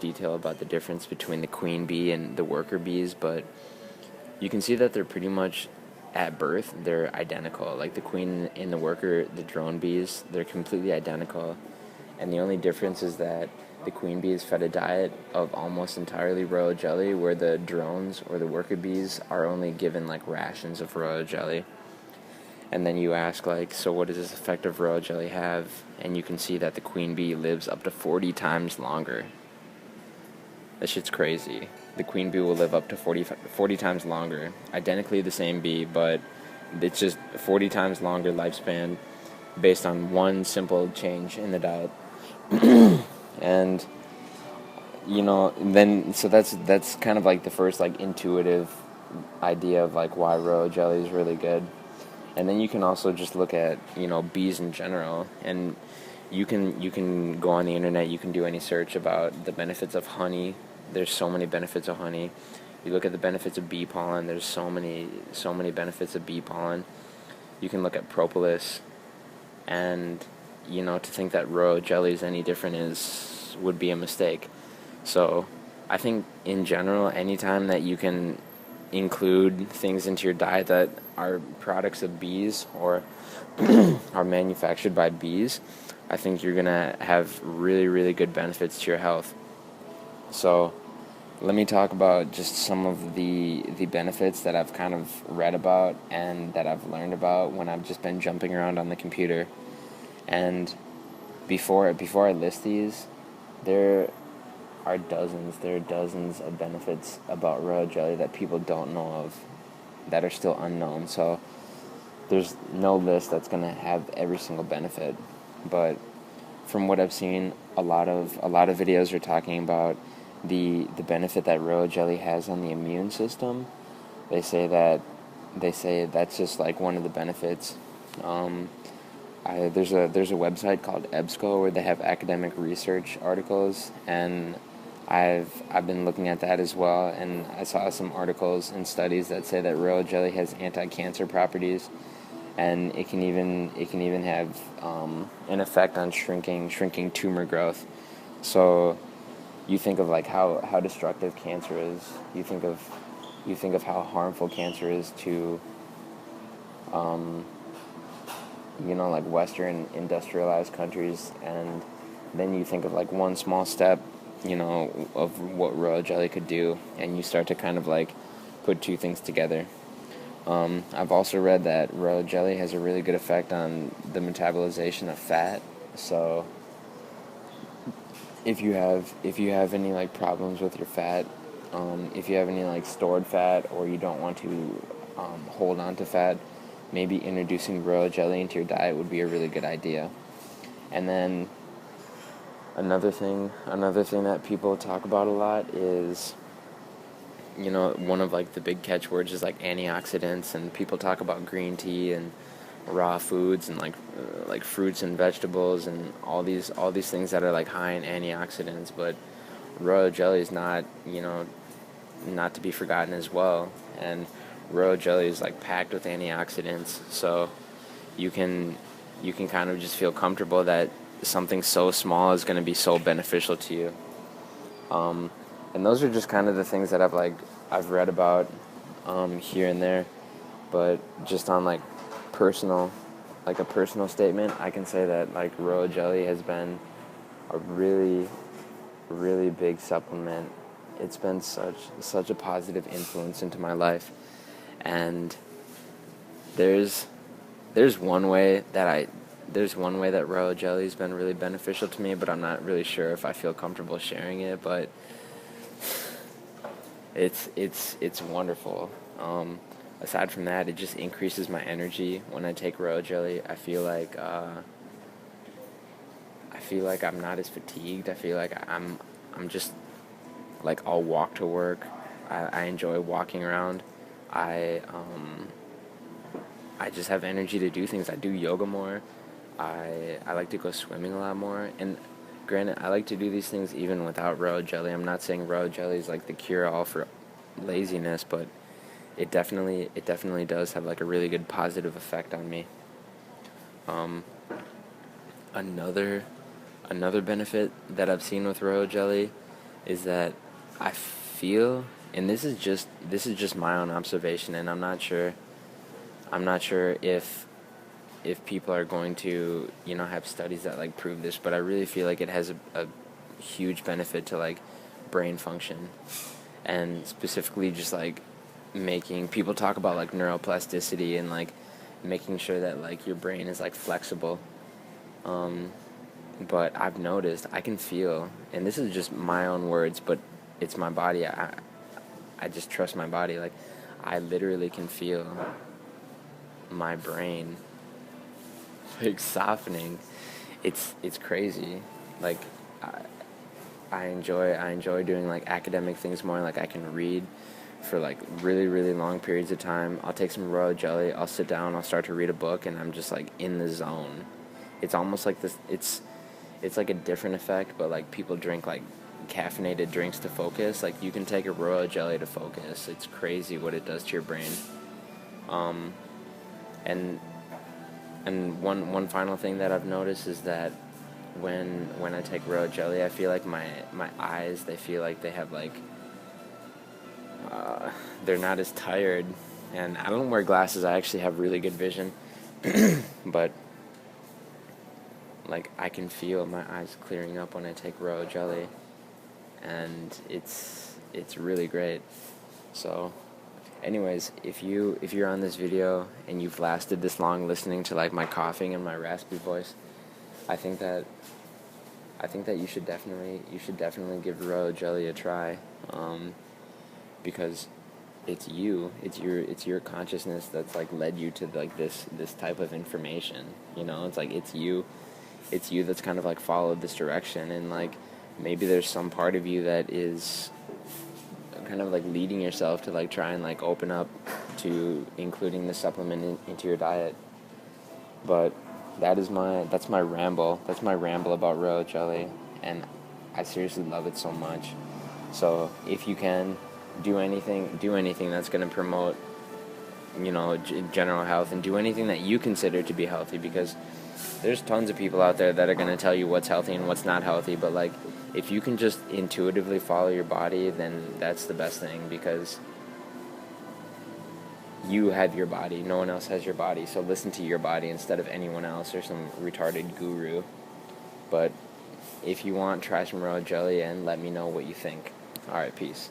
detail about the difference between the queen bee and the worker bees, but you can see that they're pretty much at birth, they're identical. Like the queen and the worker, the drone bees, they're completely identical. And the only difference is that the queen bee is fed a diet of almost entirely royal jelly, where the drones or the worker bees are only given like rations of royal jelly. And then you ask, like, so what does this effect of royal jelly have? And you can see that the queen bee lives up to 40 times longer. That shit's crazy. The queen bee will live up to 40 times longer. Identically the same bee, but it's just 40 times longer lifespan based on one simple change in the diet. And, then, so that's kind of like the first, like, intuitive idea of, like, why royal jelly is really good. And then you can also just look at, bees in general, and you can go on the internet, you can do any search about the benefits of honey. There's so many benefits of honey. You look at the benefits of bee pollen, there's so many benefits of bee pollen. You can look at propolis, and, to think that royal jelly is any different would be a mistake. So, I think in general, anytime that you can include things into your diet that are products of bees or are manufactured by bees, I think you're going to have really, really good benefits to your health. So let me talk about just some of the benefits that I've kind of read about and that I've learned about when I've just been jumping around on the computer. And before I list these, there are dozens of benefits about royal jelly that people don't know of, that are still unknown. So there's no list that's going to have every single benefit, but from what I've seen, a lot of videos are talking about the benefit that royal jelly has on the immune system. They say that's just like one of the benefits. There's a website called EBSCO where they have academic research articles, and I've been looking at that as well, and I saw some articles and studies that say that royal jelly has anti-cancer properties, and it can even have an effect on shrinking tumor growth. So you think of like how destructive cancer is. You think of how harmful cancer is to like Western industrialized countries, and then you think of like one small step, of what royal jelly could do, and you start to kind of like put two things together. I've also read that royal jelly has a really good effect on the metabolization of fat. So if you have any like problems with your fat, if you have any like stored fat, or you don't want to hold on to fat, maybe introducing royal jelly into your diet would be a really good idea. And then another thing that people talk about a lot is, one of like the big catchwords is like antioxidants, and people talk about green tea and raw foods and like fruits and vegetables and all these things that are like high in antioxidants, but royal jelly is not to be forgotten as well. And royal jelly is like packed with antioxidants, so you can kind of just feel comfortable that something so small is going to be so beneficial to you. And those are just kind of the things that I've read about here and there, but just on like a personal statement, I can say that like royal jelly has been a really, really big supplement. It's been such a positive influence into my life. And there's one way that royal jelly's been really beneficial to me, but I'm not really sure if I feel comfortable sharing it. But it's wonderful. Aside from that, it just increases my energy when I take royal jelly. I feel like I'm not as fatigued. I feel like I'm just like, I'll walk to work. I enjoy walking around. I just have energy to do things. I do yoga more. I like to go swimming a lot more. And granted, I like to do these things even without royal jelly. I'm not saying royal jelly is like the cure-all for laziness, but it definitely does have like a really good positive effect on me. Another benefit that I've seen with royal jelly is that I feel, and this is just my own observation, and I'm not sure if people are going to, have studies that like prove this, but I really feel like it has a huge benefit to like brain function, and specifically just like making people talk about like neuroplasticity and like making sure that like your brain is like flexible. Um, but I've noticed I can feel, and this is just my own words, but it's my body. I just trust my body. Like I literally can feel my brain like softening. It's crazy. Like I, I enjoy doing like academic things more. Like I can read for like really really long periods of time. I'll take some royal jelly. I'll sit down. I'll start to read a book, and I'm just like in the zone. It's almost like this. It's like a different effect, but like people drink like caffeinated drinks to focus. Like you can take a royal jelly to focus. It's crazy what it does to your brain. Um, and one final thing that I've noticed is that when I take royal jelly, I feel like my eyes, they feel like they have like they're not as tired. And I don't wear glasses. I actually have really good vision, but like I can feel my eyes clearing up when I take royal jelly, and it's really great. So, anyways, if you're on this video and you've lasted this long listening to like my coughing and my raspy voice, I think that you should definitely give royal jelly a try, because it's your consciousness that's like led you to like this type of information. It's like it's you that's kind of like followed this direction, and like maybe there's some part of you that is kind of like leading yourself to like try and like open up to including the supplement into your diet. But that's my ramble about royal jelly, and I seriously love it so much. So if you can do anything that's going to promote general health, and do anything that you consider to be healthy, because there's tons of people out there that are going to tell you what's healthy and what's not healthy, but like if you can just intuitively follow your body, then that's the best thing, because you have your body, no one else has your body, so listen to your body instead of anyone else or some retarded guru. But if you want, try some royal jelly and let me know what you think. Alright, peace.